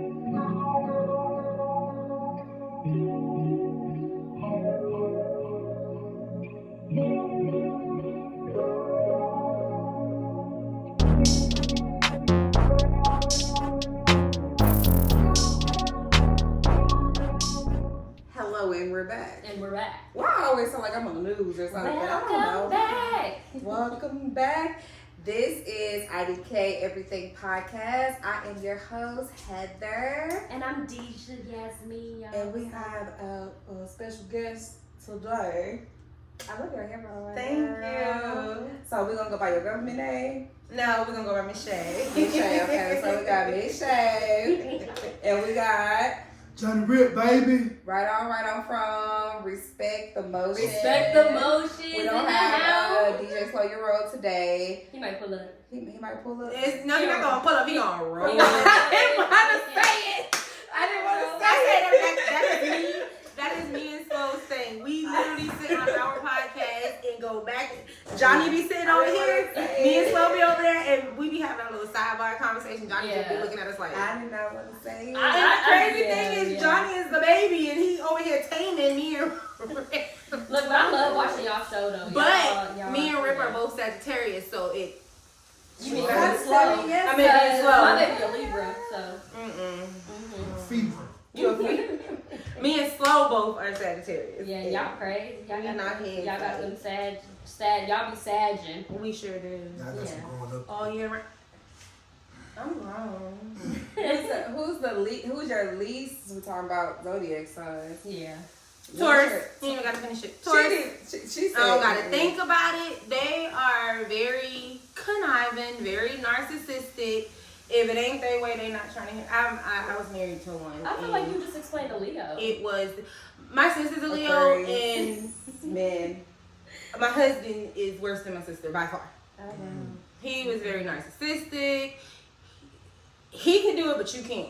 Hello, and we're back. Why I always sound like I'm on the news or something? Welcome back. Welcome back. This is IDK Everything Podcast. I am your host, Heather. And I'm Deja Yasmin. And we have a special guest today. I love your hair, by the way. Thank you. So we're going to go by your government name? No, we're gonna go by Miss Shay. Miss Shay, okay. So we got Miss Shay. And we got Johnny Rip, baby. Right on from Respect the Motion. Respect the Motion. We don't have DJ Slow Your Roll today. He might pull up. He might pull up. No, he's not gonna pull up. He gonna roll. I didn't want to say it. That is me. That is me and Slow's thing. We literally sit on our podcast and go back. Johnny be sitting over here. Me and Slow be over there, and we be having a little sidebar conversation. Johnny just be looking at us like. I did not want to say it. And the crazy thing is, Johnny is the baby, and he over here taming me and Rip. Look, but I love watching y'all show though. But y'all me and Rip are both Sagittarius, so it. You mean That's slow? slow, yes. I mean, being slow. My baby a Libra, so. Fever. You a fever? Me and Slow both are Sagittarius. Yeah, y'all crazy. Y'all got them sad. Y'all be sagging. We sure do. Y'all got some growing up. All year round. I'm wrong. Who's your least? We're talking about zodiac signs. Yeah. Taurus. You ain't even gotta finish it. Taurus. She said I don't gotta think about it. They are very conniving, very narcissistic. If it ain't their way, they not trying to hear. I was married to one. I feel like you just explained a Leo. It was my sister's a Leo, and men. my husband is worse than my sister by far. Oh, He was very narcissistic. He can do it, but you can't.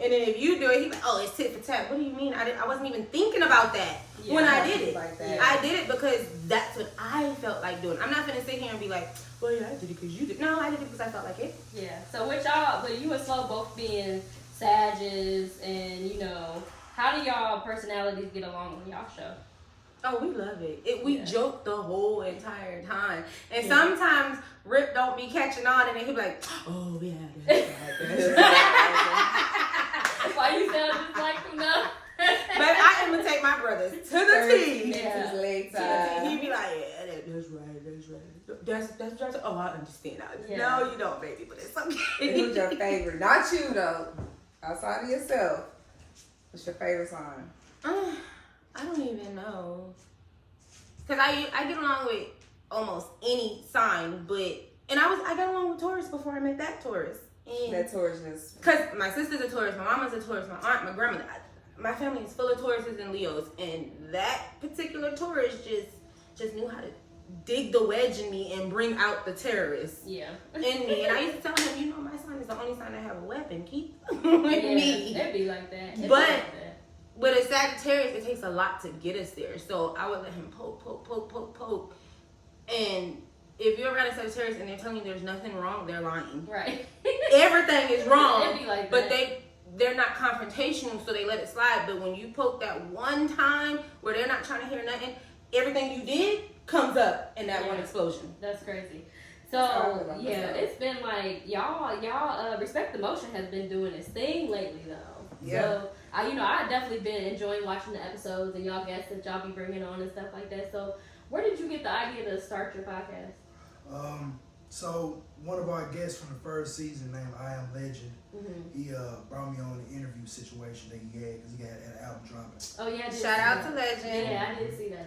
And then if you do it, he's like, "Oh, it's tit for tat." What do you mean? I wasn't even thinking about that when I did it. Like that. I did it because that's what I felt like doing. I'm not gonna sit here and be like, "Well, yeah, I did it because you did." No, I did it because I felt like it. Yeah. So with y'all, but you and Slow both being Sages, and how do y'all personalities get along on y'all show? Oh, we love it. We joke the whole entire time. And sometimes Rip don't be catching on, and then he be like, "Oh, yeah, that's right." Why you sound just like him now? But I imitate my brothers to the T. Yeah. He be like, "Yeah, that's right. That's right. Oh, I understand. Yeah. No, you don't, baby, but it's okay." Who's your favorite? Not you though. Outside of yourself. What's your favorite sign? I don't even know. Cause I get along with almost any sign, and I got along with Taurus before I met that Taurus. And That Taurus is. cause my sister's a Taurus, my mama's a Taurus, my aunt, my grandmother. My family is full of Tauruses and Leos, and that particular Taurus just knew how to dig the wedge in me and bring out the terrorist in me. And I used to tell him, my sign is the only sign that have a weapon. Keep with me. It'd be like that. But with a Sagittarius, it takes a lot to get us there. So I would let him poke. And if you're around a Sagittarius and they're telling you there's nothing wrong, they're lying. Right. Everything is wrong. It'd be like but that. they're not confrontational, so they let it slide. But when you poke that one time where they're not trying to hear nothing, everything you did comes up in that one explosion. That's crazy. So it's been like y'all Respect the Motion has been doing its thing lately though. Yeah. So I definitely been enjoying watching the episodes and y'all guests that y'all be bringing on and stuff like that. So where did you get the idea to start your podcast? So one of our guests from the first season, named I Am Legend, he brought me on the interview situation that he had because he had an album dropping. Oh yeah, Shout out to Legend. Yeah, I did see that.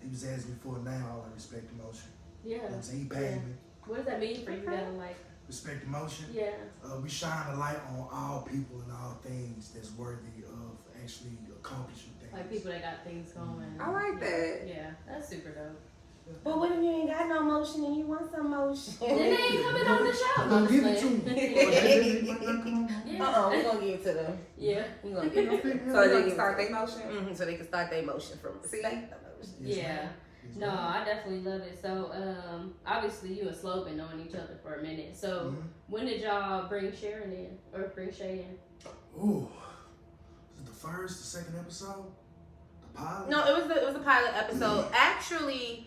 He was asking me for a name. I Respect the Motion. Yeah. You know what I'm saying? He paid me. What does that mean for you? Like Respect the Motion. Yeah. We shine a light on all people and all things that's worthy of actually accomplishing things. Like people that got things going. I like that. Yeah, that's super dope. But what if you ain't got no motion and you want some motion? Then they ain't coming on the show. I'm gonna give it to them. We're gonna give it to them. Yeah. We're gonna give it to them. So they can start their motion? So they can start their motion from See? motion. Yeah. No, I definitely love it. So, obviously, you and Slow been knowing each other for a minute. So, when did y'all bring Sharon in or bring Shay in? Ooh, was it the first, the second episode, the pilot? No, it was the pilot episode. Actually,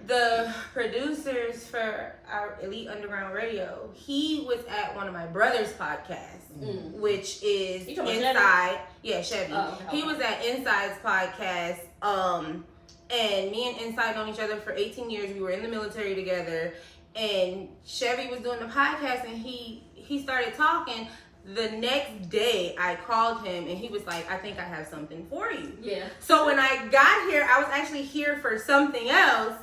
the producers for our Elite Underground Radio, he was at one of my brother's podcasts, which is Inside. Yeah, Chevy. Oh, okay. He was at Inside's podcast. And me and Inside known each other for 18 years. We were in the military together. And Chevy was doing the podcast, and he started talking. The next day, I called him, and he was like, I think I have something for you. Yeah. So when I got here, I was actually here for something else,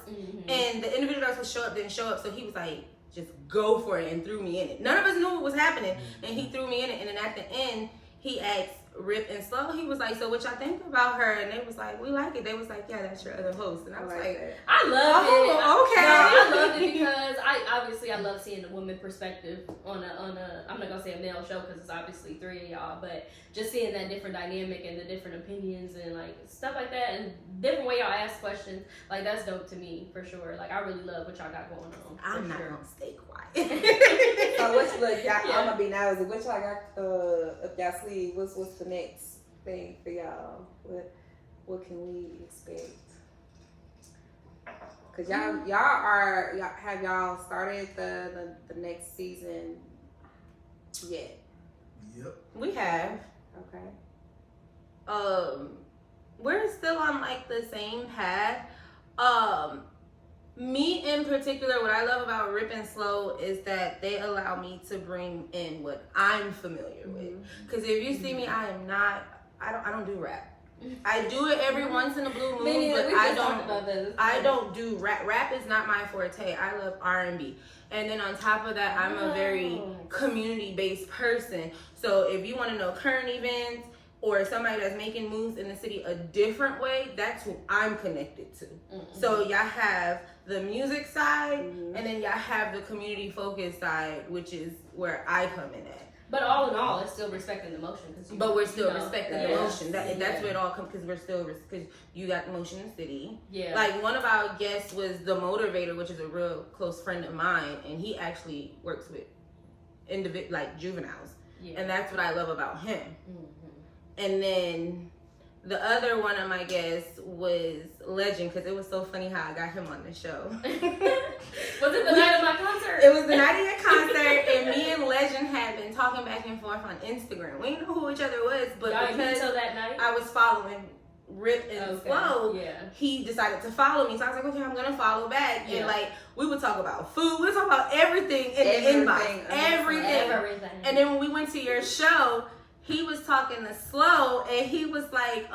and the individual that was supposed to show up didn't show up, so he was like, just go for it, and threw me in it. None of us knew what was happening, and he threw me in it, and then at the end, he asked Rip and Slow, he was like, so what y'all think about her? And they was like, we like it. They was like, yeah, that's your other host. And I was like, I love it. Okay. No, I loved it because I love seeing the woman perspective on a I'm not gonna say a male show because it's obviously three of y'all, but just seeing that different dynamic and the different opinions and like stuff like that and different way y'all ask questions, like that's dope to me for sure. Like I really love what y'all got going on. I'm not gonna stay quiet. So what you look, y'all, I'm gonna be nosy. What y'all got up y'all sleeve? What's the next thing for y'all? What can we expect? Cause y'all have y'all started the next season yet? Yep. We have. Okay. We're still on like the same path. Me in particular, what I love about Rip and Slow is that they allow me to bring in what I'm familiar with. Because if you see me, I don't do rap. I do it every once in a blue moon, but I don't do rap. Rap is not my forte. I love R&B. And then on top of that, I'm a very community-based person. So if you want to know current events or somebody that's making moves in the city a different way, that's who I'm connected to. So y'all have the music side, and then y'all have the community-focused side, which is where I come in at. But all in all, it's still respecting the motion. But we're still respecting the motion. That's where it all comes, because we're still, because you got the motion in the city. Yeah. Like, one of our guests was the Motivator, which is a real close friend of mine, and he actually works with juveniles. Yeah. And that's what I love about him. And then the other one of my guests was Legend, because it was so funny how I got him on the show. Was it the night of my concert? It was the night of your concert, and me and Legend had been talking back and forth on Instagram. We didn't know who each other was, but because that night? I was following Rip and Slow, he decided to follow me. So I was like, okay, I'm going to follow back. And like, we would talk about food. We would talk about everything in the inbox. Everything. And then when we went to your show, he was talking to Slow, and he was like,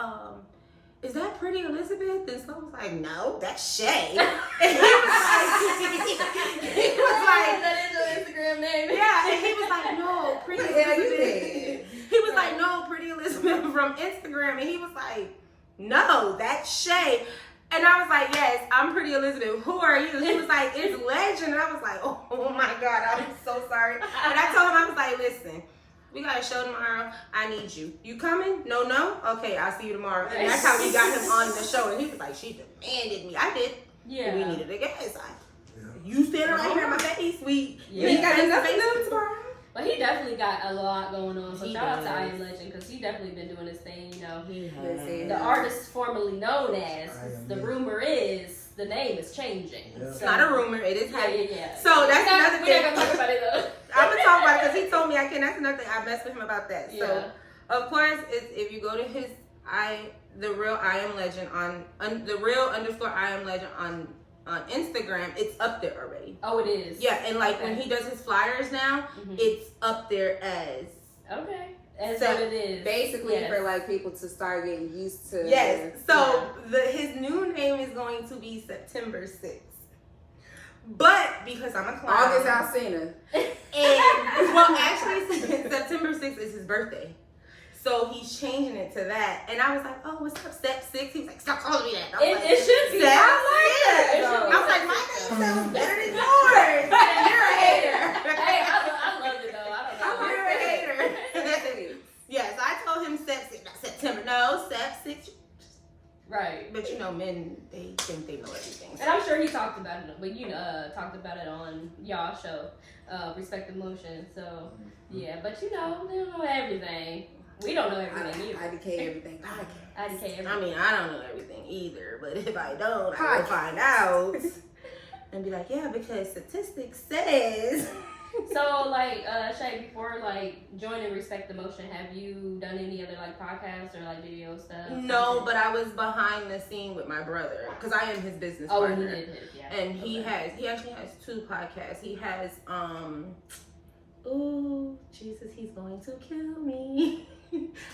is that Pretty Elizabeth? And Slow was like, no, that's Shay. And he was like, that is your Instagram name. Yeah, and he was like, no, Pretty Elizabeth. He was like, no, Pretty Elizabeth from Instagram. And he was like, no, that's Shay. And I was like, yes, I'm Pretty Elizabeth. Who are you? He was like, it's Legend. And I was like, oh my God, I'm so sorry. And I told him, I was like, listen, we got a show tomorrow. I need you. You coming? No? Okay, I'll see you tomorrow. And that's how we got him on the show. And he was like, she demanded me. I did. Yeah. We needed a guest. You standing right here in my face. We got nothing to do tomorrow. But he definitely got a lot going on. So shout out to I Am Legend, because he definitely been doing his thing. You know, the artist formerly known as, the rumor is, the name is changing. It's not a rumor. It is happening. Yeah. So that's another thing. We're not gonna talk about it though. I'm gonna talk about it because he told me I can. That's another thing. I messed with him about that. Yeah. So of course, if you go to his the real I Am Legend on the real _ I Am Legend on Instagram, it's up there already. Oh, it is. Yeah, and like when he does his flyers now, it's up there as That's what it is. Basically, for like people to start getting used to. Yes. So his new name is going to be September 6th. But because I'm a clown, August Alcina. And well, actually, September 6th is his birthday. So he's changing it to that. And I was like, oh, what's up, Step 6? He was like, stop calling me that. It should be. I was like, my name sounds better than yours. You're a hater. Hey, I love it though. I don't know. You're a hater. Yes, I told him Step 6, not September. No, Step 6. Right. But you know, men and they think they know everything. And I'm sure he talked about it, but talked about it on y'all show, Respect Emotion. So yeah, but they don't know everything. We don't know everything either. IDK everything podcast. IDK everything. I mean, I don't know everything either, but if I don't, I will find out and be like, yeah, because statistics says. So, like, Shay, before, like, joining Respect Emotion, have you done any other, like, podcasts or, like, video stuff? No, but I was behind the scene with my brother, because I am his business partner. He did his, yeah. And he actually has 2 podcasts. He has, ooh, Jesus, he's going to kill me.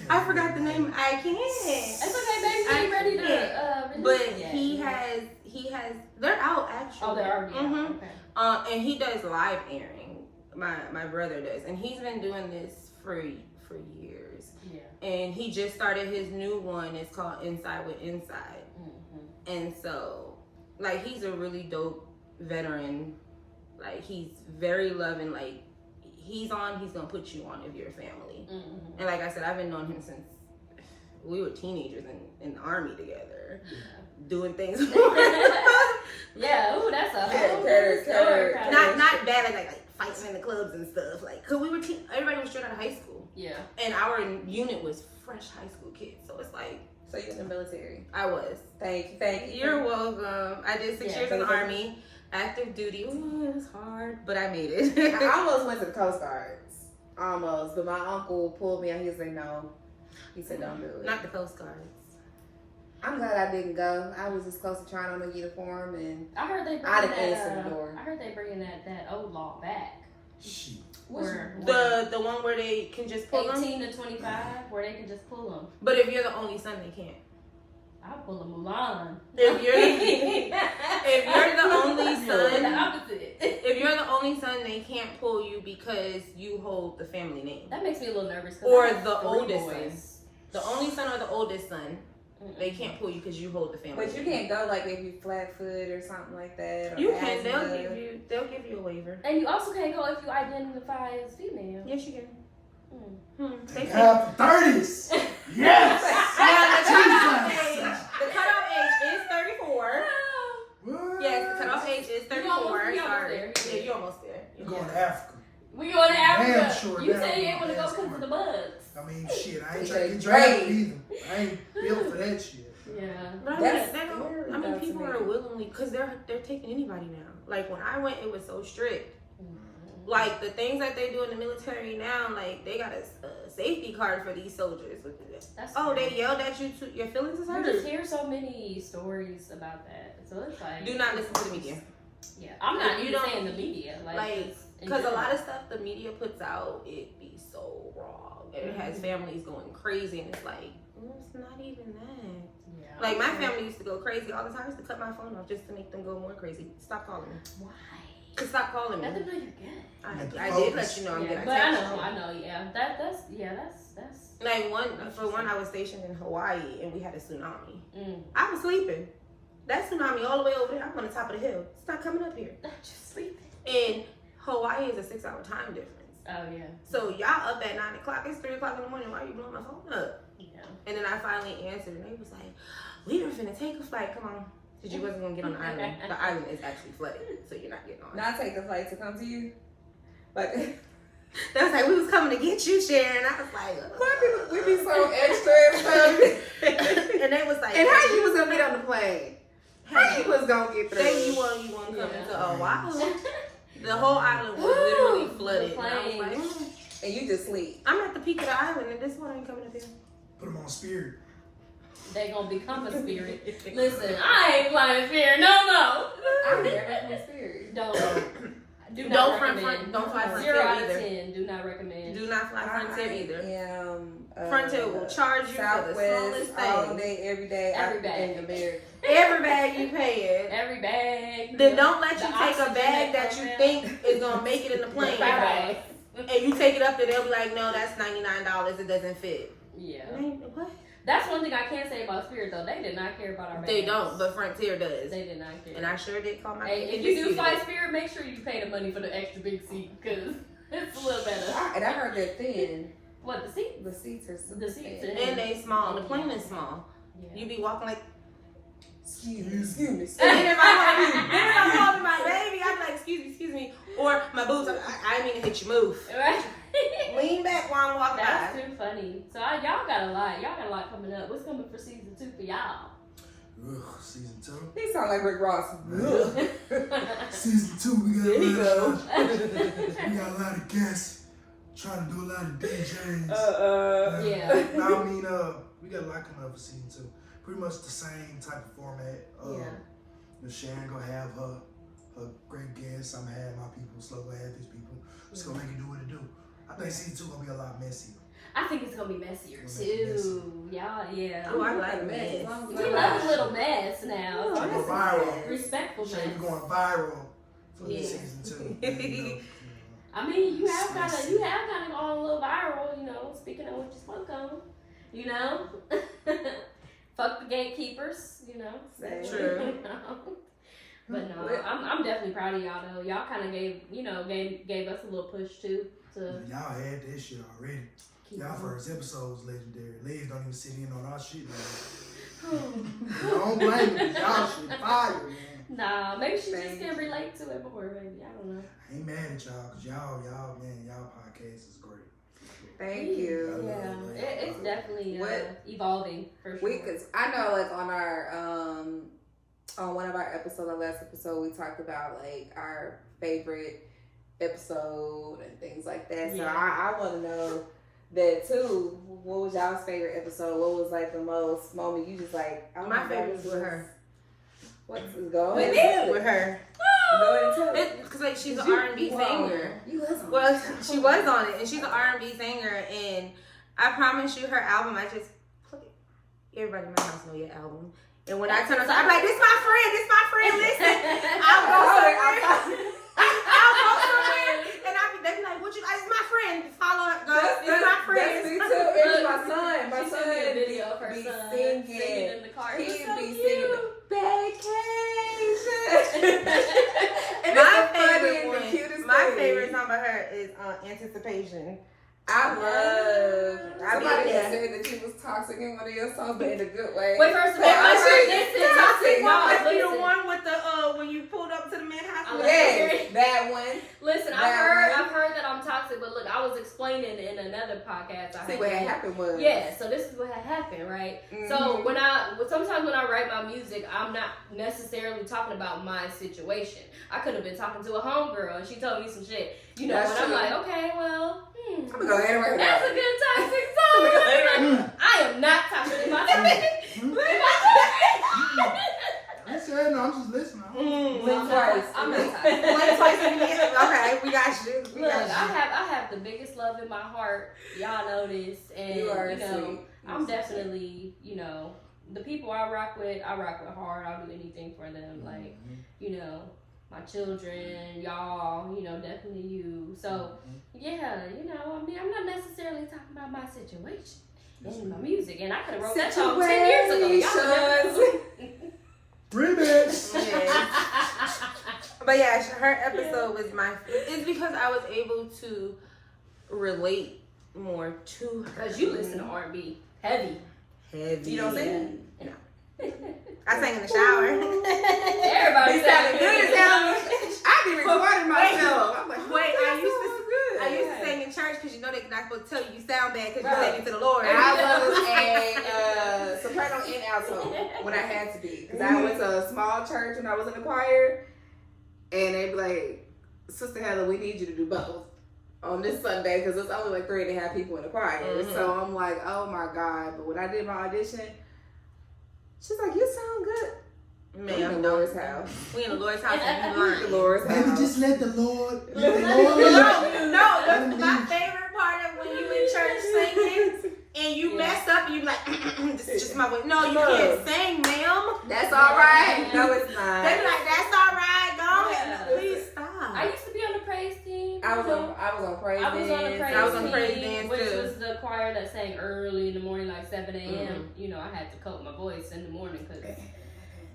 I forgot the name. I can't. It's okay, baby. Ain't ready to But release it yet. he has, they're out, actually. Oh, they're already out. Okay. And he does live airing. My brother does, and he's been doing this for years. Yeah. And he just started his new one. It's called Inside with Inside. Mm-hmm. And so, like, he's a really dope veteran. Like, he's very loving. Like, he's gonna put you on if you're a family. Mm-hmm. And like I said, I've been knowing him since we were teenagers in the army together, doing things. Yeah. Ooh, that's a whole Curd. story. Not bad, like fighting in the clubs and stuff. Like, cause we were everybody was straight out of high school. Yeah. And our unit was fresh high school kids, so it's like. So you're in the military. I was. Thank you. You're welcome. I did 6 years in the Army, active duty. Ooh, it was hard, but I made it. I almost went to the Coast Guards. Almost, but my uncle pulled me out. He was like, no. He said, don't do it. Not the Coast Guards. I'm glad I didn't go. I was just close to trying on a uniform, and I heard they I bringing didn't answer the door. I heard they bringing that old law back. Shit. The one where they can just pull 18 them? to 25, where they can just pull them. But if you're the only son, they can't. I'll pull a Mulan. If you're the only son, the opposite. if you're the only son, they can't pull you because you hold the family name. That makes me a little nervous. Or the oldest son. The only son or the oldest son, they can't pull you because you hold the family But you name. can't go like if you flat foot or something like that. Or You can. asthma. They'll give you a waiver. And you also can't go if you identify as female. Yes, you can. They Thank God for 30s. Yes. The cutoff age is 34. What? Yes, the cutoff age is 34. You almost Sorry. there. Yeah, you're almost there. You're going to Africa. We going to Africa. Damn sure You that said you ain't ain't want to go my because of the bugs. I mean, shit, I ain't It's trying to a get drafted grade. either. I ain't built for that shit. Yeah. But That's they don't, scary I mean, though to people me. are willingly, because they're taking anybody now. Like, when I went, it was so strict. Mm-hmm. Like, the things that they do in the military now, like, they got a safety card for these soldiers. That's They yelled at you too. Your feelings is You hurt. just hear so many stories about that. So it's like. Do not listen to the media. Yeah. I'm not You even don't- saying the media. Like, because a lot of stuff the media puts out, it be so wrong. And it has families going crazy, and it's like, it's not even that. Yeah. Like, my family used to go crazy all the time. I used to cut my phone off just to make them go more crazy. Stop calling me. Why? Just stop calling me. Let them know you're good. I did let you know I'm Yeah, good. but I know, yeah. That's Like, for one, I was stationed in Hawaii, and we had a tsunami. Mm. I was sleeping. That tsunami all the way over there. I'm on the top of the hill. It's not coming up here. Just sleeping. And Hawaii is a 6-hour time difference. Oh yeah. So y'all up at 9 o'clock. It's 3 o'clock in the morning. Why are you blowing my phone up? Yeah. And then I finally answered, and they was like, "We were finna take a flight. Come on." Because you wasn't gonna get on the island. The island is actually flooded, so you're not getting on. Not take the flight to come to you. But They was like, "We was coming to get you, Sharon." I was like, why people we be so extra and stuff. and they was like, And how you was gonna get on the plane? How you was gonna get through? Then you want come into Oahu. The whole island was literally flooded. And I was like, And you just sleep. I'm at the peak of the island, and this one ain't coming up here. Put them on Spirit. They gonna become a spirit. Listen, I ain't flying spirit. No. I'm never from Spirit. Do not Don't recommend. don't fly Frontier 0 out of either. 10. Do not recommend. Do not fly Frontier either. Yeah. Frontier will charge you for the smallest Southwest all thing. day, every day. Every bag. In America. Every bag you pay it. Every bag. Then don't let you The take a oxygen bag that you program. think is gonna make it in the plane, Right. and you take it up there. They'll be like, "No, that's $99. It doesn't fit." Yeah. What? That's one thing I can say about Spirit though. They did not care about our bags. They don't, but Frontier does. They did not care. And I sure did call my. Hey, if you do fly Spirit, make sure you pay the money for the extra big seat because it's a little better. And I heard they're thin. What, the seat? The seats are super The seats thin. are- And they small. The plane is small. Yeah. You be walking like. Excuse me. And then if I'm holding my baby, I'm like, excuse me. Or my boobs, I didn't mean to hit your move. Right. Lean back while I'm walking That's by. too funny. So y'all got a lot. Y'all got a lot coming up. What's coming for season 2 for y'all? Ugh, season 2. He sound like Rick Ross. Season 2, we There you go. we got a lot of guests trying to do a lot of DJs. Yeah. No, I mean, we got a lot coming up for season 2. Pretty much the same type of format. Sharon gonna have her great guests. I'm gonna have my people. Slow gonna have his people. Just gonna make it do what it do. I think season 2 gonna be a lot messier. I think it's gonna be messier It's gonna be too. Y'all, yeah. Oh, I like mess. We love a little mess now. Oh, So Go that's viral. respectful Shane, mess. we going viral for Yeah. season 2. You know. I mean, you have kind of gone a little viral, you know. Speaking of what you spoke on, you know. Fuck the gatekeepers, you know. So, True. you know. But no, I'm definitely proud of y'all though. Y'all kind of gave us a little push too to Y'all had that shit already. keep Y'all on. first episode was legendary. Legs don't even sit in on our shit, man. Oh. Don't blame me. Y'all shit fire, man. Nah, maybe she just Thank can relate to it more, maybe. I don't know. I ain't mad at y'all, cause y'all podcast is great. Thank you. Yeah, it's definitely What- evolving for sure. Cause I know, like on our on one of our episodes, our last episode, we talked about like our favorite episode and things like that. So Yeah. I want to know that too. What was y'all's favorite episode? What was like the most moment you just like? Oh My God, favorite this was with her. What's go With ahead. her. Go ahead and tell it. Because like she's an You- R&B wow. singer. You was on Well, it. she was on it, and she's an R&B singer. And I promise you, her album, I just put it. Everybody in my house know your album. And when I turn on, I'm like, this my friend, listen. I'll go somewhere. I'll go somewhere, and they be like, what you? It's my friend. Follow it, girl. It's my friend. That's me too. It was my son. My She son sent me a video of her be son singing. in the car. He It was so be cute. singing vacation. And My it's the favorite funniest, one. the cutest My thing. favorite song by her is Anticipation. I love. Somebody Yeah. said that you was toxic in one of your songs, but in a good way. Wait, first of all, I heard listen, toxic. no, Must be the listen. one with the when you pulled up to the man house. Yes, that one. Listen, That I've heard that I'm toxic, but look, I was explaining in another podcast. See what had happened was. Yeah, so this is what had happened, right? So sometimes when I write my music, I'm not necessarily talking about my situation. I could have been talking to a homegirl and she told me some shit, you know, That's and I'm true. like, okay, well, I'm gonna go ahead and write it that's down. a good toxic song. I am not toxic. Am I said no, I'm just listening. Blink twice. I'm not toxic. Blink twice in the end. Okay, we got you. We Look, got I have the biggest love in my heart. Y'all know this, and You are you know, sweet. I'm definitely, you know, the people I rock with hard. I'll do anything for them. Like, you know, my children, y'all, you know, definitely you. So, yeah, you know, I mean, I'm not necessarily talking about my situation in my music, and I could have wrote that song 10 years ago. Y'all know. Remix. Yes. But yeah, her episode was it's because I was able to relate more to her. Because you listen to R&B heavy. Heavy. You don't sing? No. I sang in the shower. Everybody It sounded good as hell. sounded I be recording myself. I'm like, Wait, good. I used to sing in church because you know they're not supposed to tell you sound bad because Right. you're singing to the Lord. I was a soprano and alto when I had to be. Because I went to a small church when I was in the choir. And they'd be like, Sister Heather, we need you to do both on this Sunday because there's only like 3.5 people in the choir. Mhm. So I'm like, oh my God. But when I did my audition, she's like, you sound good. We in Ma'am, the Lord's house. We in the Lord's house and you The learn. Lord's Maybe house. just let the Lord. No, my favorite part of when you in church singing and you mess up and you be like, this is just my way. No, you can't sing, ma'am. That's all right. No, it's not. They be like, that's all right, go ahead. Yeah. Please stop. I used to be on the praise team. I was on praise I was on the dance. praise I was on team, praise dance, which too. was the choir that sang early in the morning, like 7 a.m. You know, I had to coat my voice in the morning because,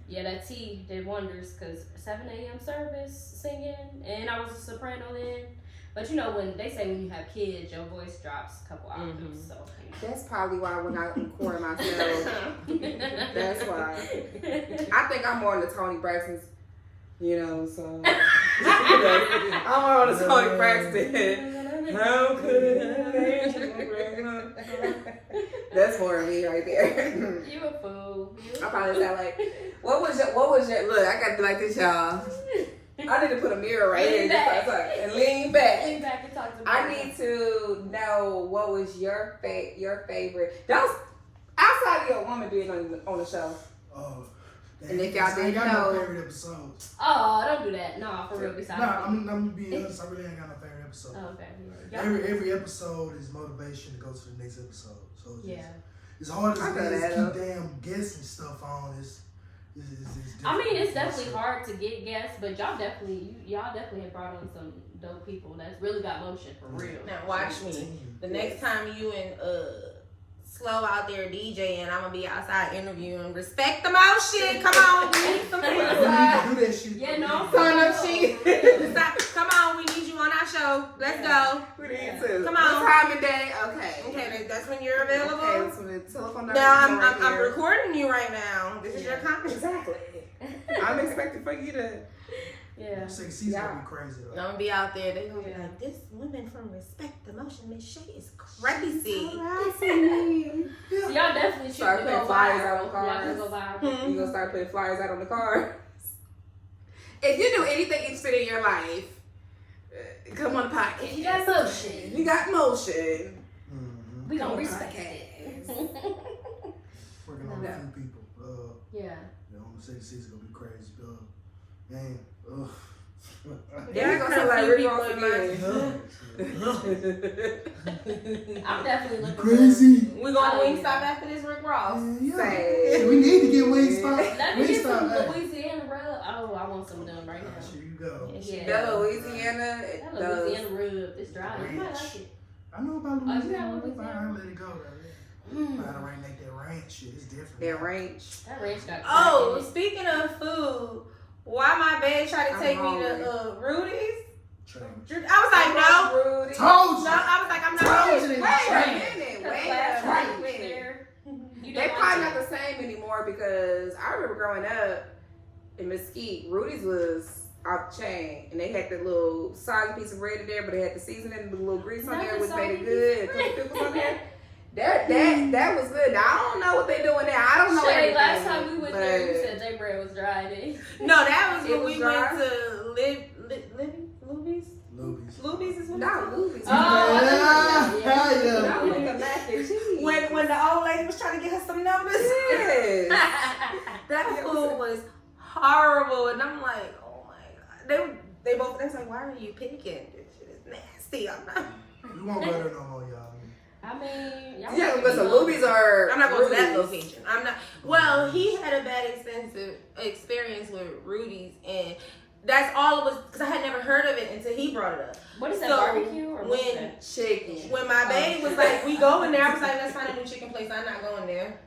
yeah, that tea did wonders because 7 a.m. service singing, and I was a soprano then. But you know, when they say when you have kids, your voice drops a couple octaves. So That's probably why when I record myself, that's why. I think I'm more on the Tony Braxton's, so. I'm more on the Tony Braxton. How could That's more of me right there. You a fool. I probably sound like, what was your, look, I gotta be like this, y'all. I need to put a mirror right here and lean back. Lean back and talk to me. I need to know what was your favorite. That was outside of your woman being on the show. Oh, and if y'all didn't got know, no favorite episodes. Oh, don't do that. No, for real. Besides, I'm gonna be honest. I really ain't got no favorite episode. Oh, okay. Every episode is motivation to go to the next episode. So it's hard as I it know is that, to keep damn guessing stuff on. It's I mean, it's definitely hard to get guests, but y'all definitely have brought on some dope people that's really got motion for real. Now watch me. The next time you and Slow out there DJing, I'm gonna be outside interviewing. Respect the motion. Come on, we need some people. We need to do that shit. Yeah, no. sign up sheet. Come on, we need you on our show. Let's go. We need to. Come on. What time of day? Okay. Okay, that's when you're available. Okay, so the telephone number. Now is I'm here. recording you right now. This is your comment. Exactly. I'm expecting for you to. Yeah. 6 gonna be crazy though. I'm gonna be out there. They gonna be like, this woman from Respect the Motion, Miss Shay is crazy. So y'all definitely should Start go putting flyers viral. out on Y'all cars. can go viral. You gonna start putting flyers out on the car. If you do anything interesting in your life, come on the podcast. If you got motion. You got motion. Mm-hmm. We gonna Come respect podcast. it. Working on a few people. Yeah. On the 66 is gonna be crazy. Man, ugh. Yeah, There gonna are sound like a Rick few Ross people again. I'm definitely looking Crazy. We going to Wingstop after this, Rick Ross. Yeah. Say. Shit, we need to get Wingstop. Let me get some Wingstop. Louisiana rub. Oh, I want some of them right now. Here you go. Yeah. That Louisiana, That Louisiana rub. It's dry. You might like it. I know about Oh, you got Louisiana. Louisiana? I let it go though. I gotta make that ranch shit. It's different. that ranch. That ranch got Oh, crack in it. speaking of food, why my babe tried to I'm take hungry. me to Rudy's? Trash. I was like, no. Rudy. Told you. No, I was like, I'm not Told doing you. it. Wait a minute. Wait Class a right minute. there. You They don't probably like not the same anymore because I remember growing up in Mesquite, Rudy's was off the chain, and they had the little solid piece of bread in there, but they had the seasoning and the little grease on Not there, the which made it soggy good. piece of And bread. pickles on there. That was good. Now, I don't know what they doing now. I don't know Shay, everything. last time we went there, you but- said their bread was dry. Then. No, that was It when was we dry. went to Luby's. Luby's. Luby's is what Not it's called? movies. Oh, Yeah. Not with the mac and cheese. When the old lady was trying to get her some numbers. Yes. That food was horrible, and I'm like, oh my god. They both. They was like, why are you picking? This shit is nasty. I'm not. We won't go there no more, y'all. I mean, y'all Yeah, might but be some wrong. movies are. I'm not going to that Rudy's. location. I'm not. Well, he had a bad experience with Rudy's, and that's all it was because I had never heard of it until he brought it up. What is that, So, barbecue or what's when- that? Chicken. When my babe was like, "We go in there," I was like, "Let's find a new chicken place." I'm not going there.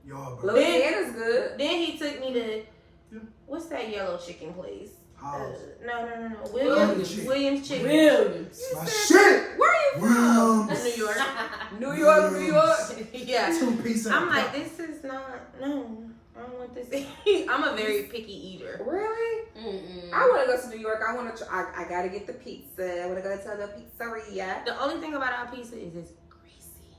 Y'all, bro. Louisiana's good. Then he took me to what's that yellow chicken place? House. No. Williams Chicken. Williams Chicken. Williams. My shit. Where are you from? Williams. New York. New York, New York. Yeah. 2 pieces. I'm like, this is not. No, I don't want this. I'm a very picky eater. Really? Mm-mm. I want to go to New York. I want to. I gotta get the pizza. I want to go to the pizzeria. The only thing about our pizza is it's greasy.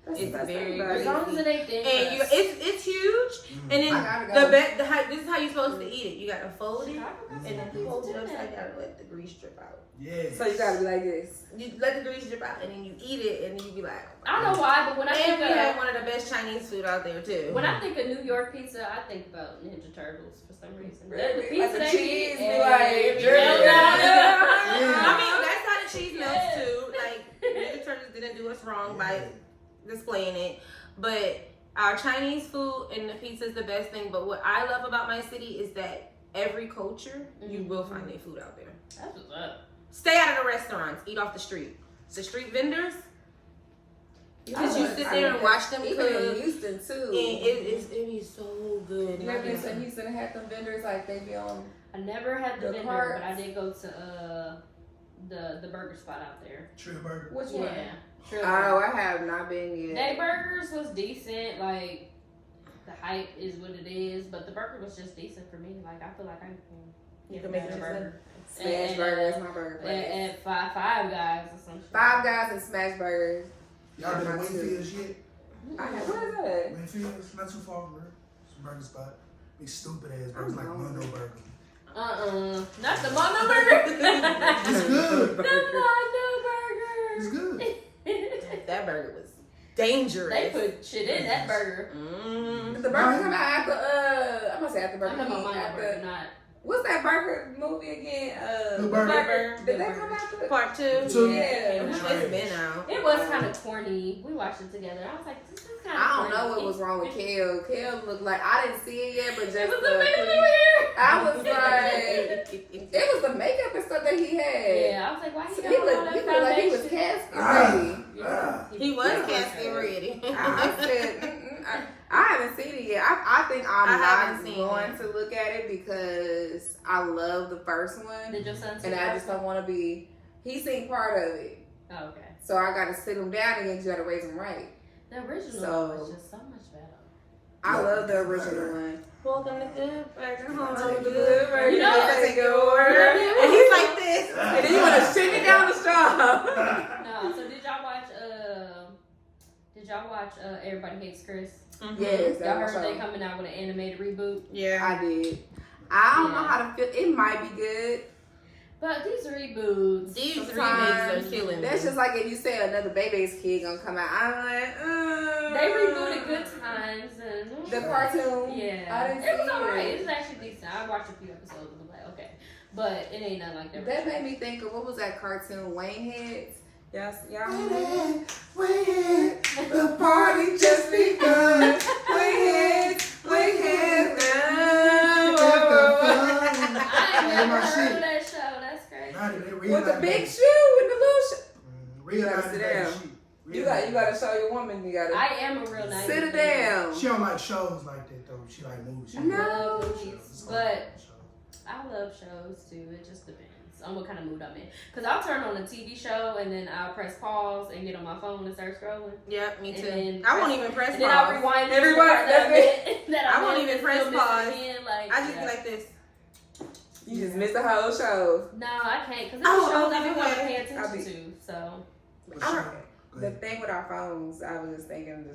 That's It's the best very thing about As it. long as it ain't thin. And it's huge. And then I gotta go. this is how you're supposed to eat it. You gotta fold it and then fold it upside down and let the grease drip out. Yeah. So you gotta be like this. You let the grease drip out and then you eat it and then you be like, I don't know why, but when I and think we have of one of the best Chinese food out there too. when I think of New York pizza, I think about Ninja Turtles for some reason. Really? The pizza Like the they cheese eat, be and like, it be drip melted down. down. I mean, that's how the cheese melts too. Like Ninja Turtles didn't do us wrong by displaying it, but our Chinese food and the pizza is the best thing. But what I love about my city is that every culture you will find their food out there. That's what's up. Stay out of the restaurants. Eat off the street. The street vendors. Because you sit there and watch them Even in cook. Houston too. And it be so good. You ever been to Houston and had them vendors like they be on? I never had the The vendor, carts. but I did go to the burger spot out there. Trill Burger. Which one? Yeah. Sure. Oh, I have not been yet. They burgers was decent. Like the hype is what it is, but the burger was just decent for me. Like I feel like I can You can make a it burger. Smash Burger is my burger place. At Five Guys or something. Five Guys and Smash Burgers. Y'all been to My two. Winfield's yet? I have. What is that? Winfield's, not too far from here. It's a burger spot. Big stupid ass burgers like Oh. Mundo Burger. Not the Mondo Burger. It's good. The Mondo Burger. It's good. That burger was dangerous. They put shit in that burger. The burger come out after. I'm gonna say after Burger I'm talking King. about Mondo Burger, After. not. What's that burger movie again? Good Burger. Burger. Did Good that Burger. come after? Part 2. Two. Yeah. It's been out. It was kind of corny. We watched it together. I was like, this is kind of I don't know what was wrong with Kel. Kel looked like I didn't see it yet, but just It was the the face over here. I was like, it was the makeup and stuff that he had. Yeah, I was like, why So he he got all looked that like he was foundation? casket ready. He was Yeah. casket ready. I said, I haven't seen it yet. I think I'm I not haven't seen going it. to look at it because I love the first one, Did your son see and the I first just don't want to be. He seen part of it, one? Oh, okay. so I got to sit him down again. You got to raise him right. The original So- was just so much better. I love the original one. Welcome to Good Burger. Home Welcome to to Good Good Burger. Burger. You know, Take take your your order. order. And he's like this. And then you want to shake it down the straw. No, so did y'all watch Everybody Hates Chris? Yes, Y'all that was heard they show. coming out with an animated reboot? Yeah. I did. I don't know Yeah. how to feel. It might be good. But these reboots, These remakes Sometimes are killing me. That's just like if you say another Baby's Kid gonna come out. I'm like, they rebooted Good Times and The cartoon. Yeah, I didn't it was see alright. it. It was actually decent. I watched a few episodes and was like, okay, but it ain't nothing like that. That made me think of what was that cartoon, Wayne Heads? Y'all remember? Wait, the party just begun. Wayne Heads. I ain't never my heard shit. of that show. That's crazy. Now that they With the realize big that- shoe and the little shoe. realize sit that down. shit. You gotta show your woman. You gotta I am a real nice. sit it down. She don't like shows like that though. She like movies. She No. like love shows. movies, It's all but about shows. I love shows too. It just depends on what kind of mood I'm in. Cause I'll turn on a TV show and then I'll press pause and get on my phone and start scrolling. Yep, me And too. then I won't press- even press And then I'll pause. rewind. Everybody- I won't even press pause. Like, I just be like this. You just missed the whole show. no, I can't. Cause Oh, there's shows I okay. be wanting to pay I'll attention to. So What I show? don't- Go The ahead. thing with our phones, I was just thinking, the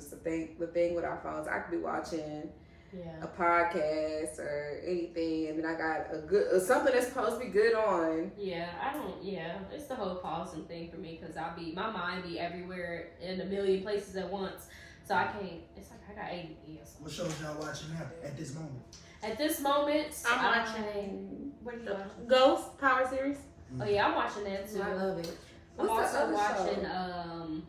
thing with our phones, I could be watching yeah. a podcast or anything, and then I got a good something that's supposed to be good on. Yeah, I don't. Yeah, it's the whole pausing thing for me because my mind be everywhere in a million places at once, so I can't. It's like I got ADD or something. What shows y'all watching now at this moment? At this moment, I'm watching What are you watching? Ghost Power Series. Oh yeah, I'm watching that too. I love it. I'm What's the also other watching show?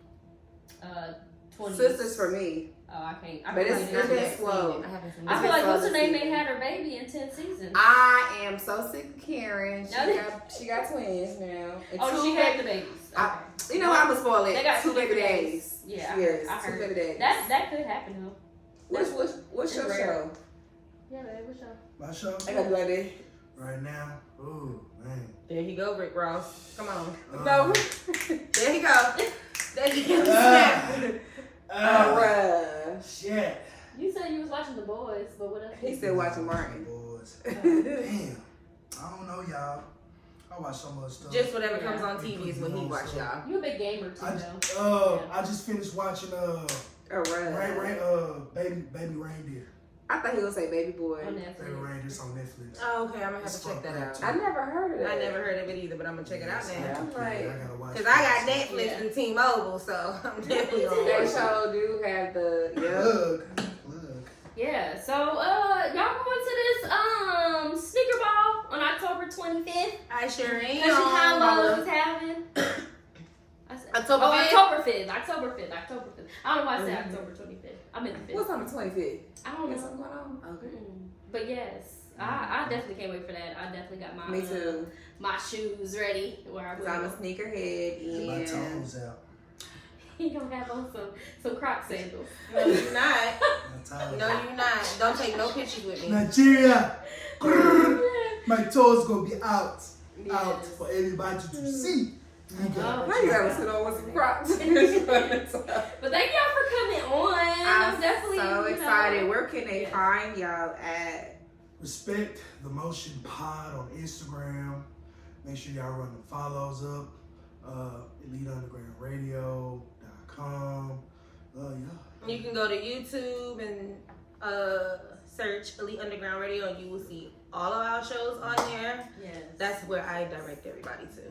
20s. Sisters for Me. Oh, I can't. I But it's really been don't. slow. I haven't seen I it. feel like slow what's her this name? season. They had her baby in 10 seasons. I am so sick of Karen. No, She got twins now. And Oh, two she had the babies. I- Okay. You know what? I'm gonna spoil it. They got two baby days. Yeah, Yes, I two heard. baby days. That could happen though. What's your It's show? rare. Yeah, babe, what's up? My show? I gotta do like this. Right now? Ooh, man. There you go, Rick Ross. Come on. No. There you go. There you go. Alright. Shit. You said you was watching The Boys, but what else? He's still watching Martin. Boys. Damn. I don't know, y'all. I watch so much stuff. Just whatever comes on TV is what he watch, y'all. You a big gamer too, I, though. I just finished watching Alright. Baby Reindeer. I thought he would say Baby Boy. On Baby Netflix. Reindeer's on Netflix. Oh, okay, I'm gonna have It's to check that out. fucked up, I never heard of that. I never heard of it either, but I'm gonna check it out Yeah. now. I'm like- I gotta watch Cause it. I got Netflix Yeah. and T-Mobile, so I'm definitely on They it. show do have the Look. Yeah, so y'all going to this sneaker ball on October 25th? I sure Country am. Combos is having. I said, October 5th? October 5th. I don't know why I said October 25th. I'm in the 5th. What's on the 25th? I don't Got know. something going on? Okay. But yes, I definitely can't wait for that. I definitely got my Me too. my shoes ready where I Cause I'm a will. sneakerhead My and toes out. He gonna have on some Croc sandals. No, you're not. My toes No, out. you're not. Don't take no pictures with me. Nigeria. My toes gonna be out. Yes. Out for everybody to see. How you ever sit on with some Crocs? But thank y'all for coming on. I'm definitely so excited. Where can they find y'all at? Respect the Motion Pod on Instagram. Make sure y'all run the follows up. EliteUndergroundRadio.com. You can go to YouTube and search Elite Underground Radio, and you will see all of our shows on there. Yes. That's where I direct everybody to.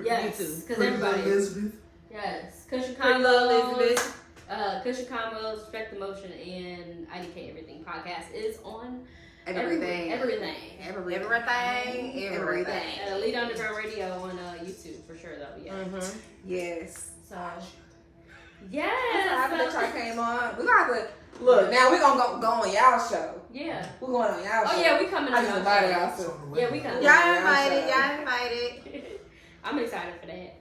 Yes, YouTube. because everybody. Elizabeth. Yes, Cushion Pretty Little Combos. Elizabeth. Cushion Combos, Respect the Motion, and IDK Everything podcast is on Everything. Everything. Elite Underground Radio on YouTube for sure though. Yeah. Mm-hmm. Yes. So. I'm Yes. happy that y'all came on. We got to look. Now we're gonna go on y'all show. Yeah. We're going on y'all show. Oh yeah, we coming I on just y'all invited show. y'all too. Yeah, we coming. Y'all invited. I'm excited for that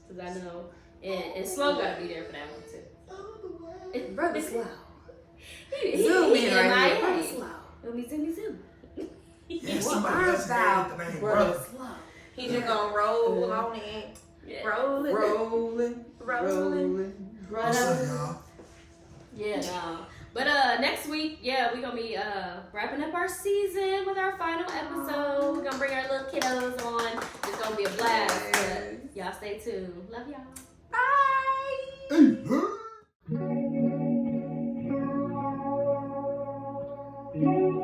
because I know and Slow gotta be there for that one too. Brother Slow. Zoom in right here. Slow. Zoom. Yeah, somebody else gave the name brother. Slow. He just gonna roll on it. Yeah. Rolling. What's up, y'all? Yeah, no. But next week, yeah, we're gonna be wrapping up our season with our final episode. We're gonna bring our little kiddos on. It's gonna be a blast. But y'all stay tuned. Love y'all. Bye. Hey, hey.